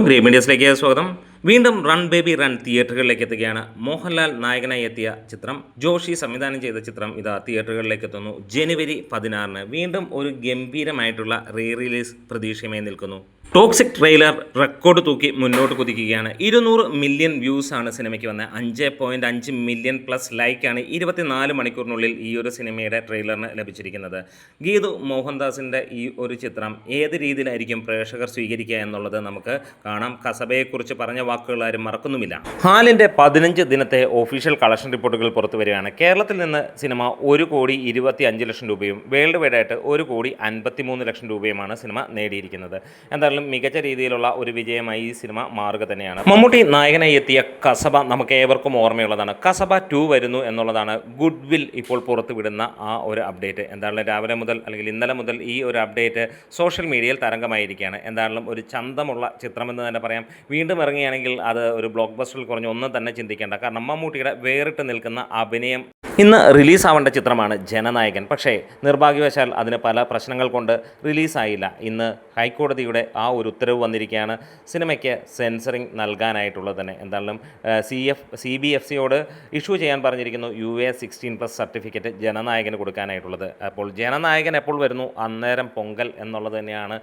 Great മീഡിയസിലേക്ക് സ്വാഗതം. വീണ്ടും run baby run തിയേറ്ററുകളിലേക്ക് എത്തുകയാണ്. മോഹൻലാൽ നായകനായി എത്തിയ ചിത്രം, ജോഷി സംവിധാനം ചെയ്ത ചിത്രം ഇതാ തിയേറ്ററുകളിലേക്ക് എത്തുന്നു. ജനുവരി 16 വീണ്ടും ഒരു ഗംഭീരമായിട്ടുള്ള റീ റിലീസ് പ്രതീക്ഷയുമായി നിൽക്കുന്നു. ടോക്സിക് ട്രെയിലർ റെക്കോർഡ് തൂക്കി മുന്നോട്ട് കുതിക്കുകയാണ്. 200 മില്യൺ വ്യൂസാണ് സിനിമയ്ക്ക് വന്നത്. 5.5 മില്യൺ പ്ലസ് ലൈക്കാണ് 24 മണിക്കൂറിനുള്ളിൽ ഈ ഒരു സിനിമയുടെ ട്രെയിലറിന് ലഭിച്ചിരിക്കുന്നത്. ഗീതു മോഹൻദാസിൻ്റെ ഈ ഒരു ചിത്രം ഏത് രീതിയിലായിരിക്കും പ്രേക്ഷകർ സ്വീകരിക്കുക എന്നുള്ളത് നമുക്ക് കാണാം. കസബയെക്കുറിച്ച് പറഞ്ഞ വാക്കുകൾ ആരും മറക്കുന്നുമില്ല. ഹാലിൻ്റെ 15 ദിനത്തെ ഒഫീഷ്യൽ കളക്ഷൻ റിപ്പോർട്ടുകൾ പുറത്തു വരികയാണ്. കേരളത്തിൽ നിന്ന് സിനിമ 1,25,00,000 രൂപയും വേൾഡ് വൈഡായിട്ട് 1,53,00,000 രൂപയുമാണ് സിനിമ നേടിയിരിക്കുന്നത്. എന്തായാലും മികച്ച രീതിയിലുള്ള ഒരു വിജയമായി ഈ സിനിമ മാറുക തന്നെയാണ്. മമ്മൂട്ടി നായകനായി എത്തിയ കസബ നമുക്ക് ഏവർക്കും ഓർമ്മയുള്ളതാണ്. കസബ 2 വരുന്നു എന്നുള്ളതാണ് ഗുഡ് വിൽ ഇപ്പോൾ പുറത്തുവിടുന്ന ആ ഒരു അപ്ഡേറ്റ്. എന്തായാലും രാവിലെ മുതൽ അല്ലെങ്കിൽ ഇന്നലെ മുതൽ ഈ ഒരു അപ്ഡേറ്റ് സോഷ്യൽ മീഡിയയിൽ തരംഗമായിരിക്കുകയാണ്. എന്തായാലും ഒരു ചന്തമുള്ള ചിത്രമെന്ന് തന്നെ പറയാം. വീണ്ടും ഇറങ്ങുകയാണെങ്കിൽ അത് ഒരു ബ്ലോക്ക് ബസ്റ്ററിൽ കുറഞ്ഞ് ഒന്നും തന്നെ ചിന്തിക്കേണ്ട. കാരണം മമ്മൂട്ടിയുടെ വേറിട്ട് നിൽക്കുന്ന അഭിനയം ഇന്ന് റിലീസാവേണ്ട ചിത്രമാണ് ജനനായകൻ. പക്ഷേ നിർഭാഗ്യവശാൽ അതിന് പല പ്രശ്നങ്ങൾ കൊണ്ട് റിലീസായില്ല. ഇന്ന് ഹൈക്കോടതിയുടെ ആ ഒരു ഉത്തരവ് വന്നിരിക്കുകയാണ് സിനിമയ്ക്ക് സെൻസറിങ് നൽകാനായിട്ടുള്ളത് തന്നെ. എന്തായാലും CBFCയോട് ഇഷ്യൂ ചെയ്യാൻ പറഞ്ഞിരിക്കുന്നു UA 16+ സർട്ടിഫിക്കറ്റ് ജനനായകന് കൊടുക്കാനായിട്ടുള്ളത്. അപ്പോൾ ജനനായകൻ എപ്പോൾ വരുന്നു? അന്നേരം പൊങ്കൽ എന്നുള്ളത് തന്നെയാണ്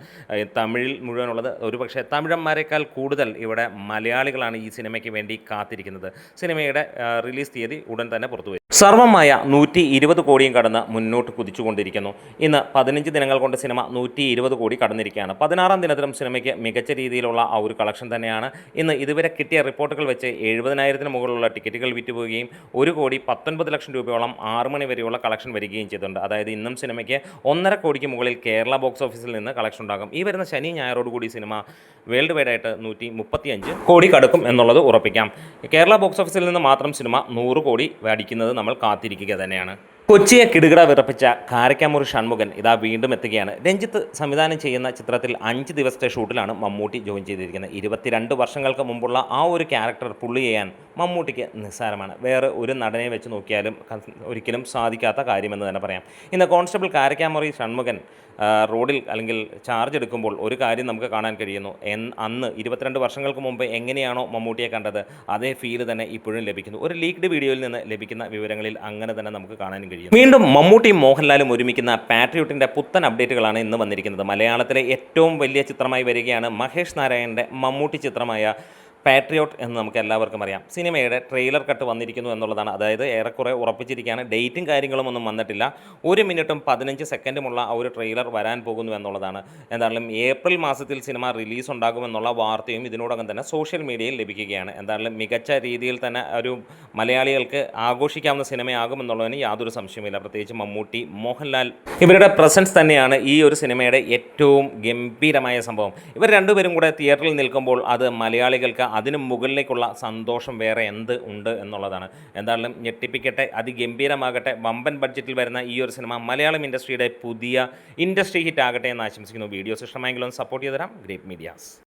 തമിഴിൽ മുഴുവനുള്ളത്. ഒരുപക്ഷെ തമിഴന്മാരെക്കാൾ കൂടുതൽ ഇവിടെ മലയാളികളാണ് ഈ സിനിമയ്ക്ക് വേണ്ടി കാത്തിരിക്കുന്നത്. സിനിമയുടെ റിലീസ് തീയതി ഉടൻ തന്നെ പുറത്തുവരും. സർവമായ 120 കോടിയും കടന്ന് മുന്നോട്ട് കുതിച്ചുകൊണ്ടിരിക്കുന്നു. ഇന്ന് 15 ദിനങ്ങൾ കൊണ്ട് സിനിമ 120 കോടി കടന്നിരിക്കുകയാണ്. 16-ാം ദിനത്തിലും സിനിമയ്ക്ക് മികച്ച രീതിയിലുള്ള ആ ഒരു കളക്ഷൻ തന്നെയാണ്. ഇന്ന് ഇതുവരെ കിട്ടിയ റിപ്പോർട്ടുകൾ വെച്ച് 70,000-ന് മുകളിലുള്ള ടിക്കറ്റുകൾ വിറ്റുപോവുകയും 1,19,00,000 രൂപയോളം 6 മണി വരെയുള്ള കളക്ഷൻ വരികയും ചെയ്തിട്ടുണ്ട്. അതായത് ഇന്നും സിനിമയ്ക്ക് 1.5 കോടിക്ക് മുകളിൽ കേരള ബോക്സ് ഓഫീസിൽ നിന്ന് കളക്ഷൻ ഉണ്ടാകും. ഈ വരുന്ന ശനി ഞായറോടുകൂടി സിനിമ വേൾഡ് വൈഡായിട്ട് 135 കോടി കടക്കും എന്നുള്ളത് ഉറപ്പിക്കാം. കേരള ബോക്സ് ഓഫീസിൽ നിന്ന് മാത്രം സിനിമ 100 കോടി അടിക്കുന്നത് നമ്മൾ കാത്തിരിക്കുക തന്നെയാണ്. കൊച്ചിയെ കിടുകിട വിറപ്പിച്ച കാരക്കാമൂർ ഷൺമുഖൻ ഇതാ വീണ്ടും എത്തുകയാണ്. രഞ്ജിത്ത് സംവിധാനം ചെയ്യുന്ന ചിത്രത്തിൽ 5 ദിവസത്തെ ഷൂട്ടിലാണ് മമ്മൂട്ടി ജോയിൻ ചെയ്തിരിക്കുന്നത്. 22 വർഷങ്ങൾക്ക് മുമ്പുള്ള ആ ഒരു ക്യാരക്ടർ പുള്ളി ചെയ്യാൻ മമ്മൂട്ടിക്ക് നിസ്സാരമാണ്. വേറെ ഒരു നടനെ വെച്ച് നോക്കിയാലും ഒരിക്കലും സാധിക്കാത്ത കാര്യമെന്ന് തന്നെ പറയാം. ഇന്ന് കോൺസ്റ്റബിൾ കാരക്കാമൂർ ഷൺമുഖൻ റോഡിൽ അല്ലെങ്കിൽ ചാർജ് എടുക്കുമ്പോൾ ഒരു കാര്യം നമുക്ക് കാണാൻ കഴിയുന്നു. അന്ന് 22 വർഷങ്ങൾക്ക് മുമ്പ് എങ്ങനെയാണോ മമ്മൂട്ടിയെ കണ്ടത് അതേ ഫീൽ തന്നെ ഇപ്പോഴും ലഭിക്കുന്നു. ഒരു ലീക്ഡ് വീഡിയോയിൽ നിന്ന് ലഭിക്കുന്ന വിവരങ്ങളിൽ അങ്ങനെ തന്നെ നമുക്ക് കാണാനും കഴിയും. വീണ്ടും മമ്മൂട്ടിയും മോഹൻലാലും ഒരുമിക്കുന്ന പാട്രിയോട്ടിൻ്റെ പുത്തൻ അപ്ഡേറ്റുകളാണ് ഇന്ന് വന്നിരിക്കുന്നത്. മലയാളത്തിലെ ഏറ്റവും വലിയ ചിത്രമായി വരികയാണ് മഹേഷ് നാരായണൻ്റെ മമ്മൂട്ടി ചിത്രമായ പാട്രിയോട്ട് എന്ന് നമുക്ക് എല്ലാവർക്കും അറിയാം. സിനിമയുടെ ട്രെയിലർ കട്ട് വന്നിരിക്കുന്നു എന്നുള്ളതാണ്. അതായത് ഏറെക്കുറെ ഉറപ്പിച്ചിരിക്കുകയാണ്. ഡേറ്റും കാര്യങ്ങളും ഒന്നും വന്നിട്ടില്ല. 1 മിനിറ്റും 15 സെക്കൻഡുമുള്ള ആ ഒരു ട്രെയിലർ വരാൻ പോകുന്നു എന്നുള്ളതാണ്. എന്തായാലും ഏപ്രിൽ മാസത്തിൽ സിനിമ റിലീസ് ഉണ്ടാകുമെന്നുള്ള വാർത്തയും ഇതിനോടകം തന്നെ സോഷ്യൽ മീഡിയയിൽ ലഭിക്കുകയാണ്. എന്തായാലും മികച്ച രീതിയിൽ തന്നെ ഒരു മലയാളികൾക്ക് ആഘോഷിക്കാവുന്ന സിനിമയാകുമെന്നുള്ളതിന് യാതൊരു സംശയമില്ല. പ്രത്യേകിച്ച് മമ്മൂട്ടി, മോഹൻലാൽ ഇവരുടെ പ്രസൻസ് തന്നെയാണ് ഈ ഒരു സിനിമയുടെ ഏറ്റവും ഗംഭീരമായ സംഭവം. ഇവർ രണ്ടുപേരും കൂടെ തിയേറ്ററിൽ നിൽക്കുമ്പോൾ അത് മലയാളികൾക്ക് അതിന് മുകളിലേക്കുള്ള സന്തോഷം വേറെ എന്ത് ഉണ്ട് എന്നുള്ളതാണ്. എന്തായാലും ഞെട്ടിപ്പിക്കട്ടെ, അതിഗംഭീരമാകട്ടെ. വമ്പൻ ബഡ്ജറ്റിൽ വരുന്ന ഈ ഒരു സിനിമ മലയാളം ഇൻഡസ്ട്രിയുടെ പുതിയ ഇൻഡസ്ട്രി ഹിറ്റ് ആകട്ടെ എന്ന് ആശംസിക്കുന്നു. വീഡിയോസ് ഇഷ്ടമായെങ്കിലും സപ്പോർട്ട് ചെയ്ത് തരാം. Great medias.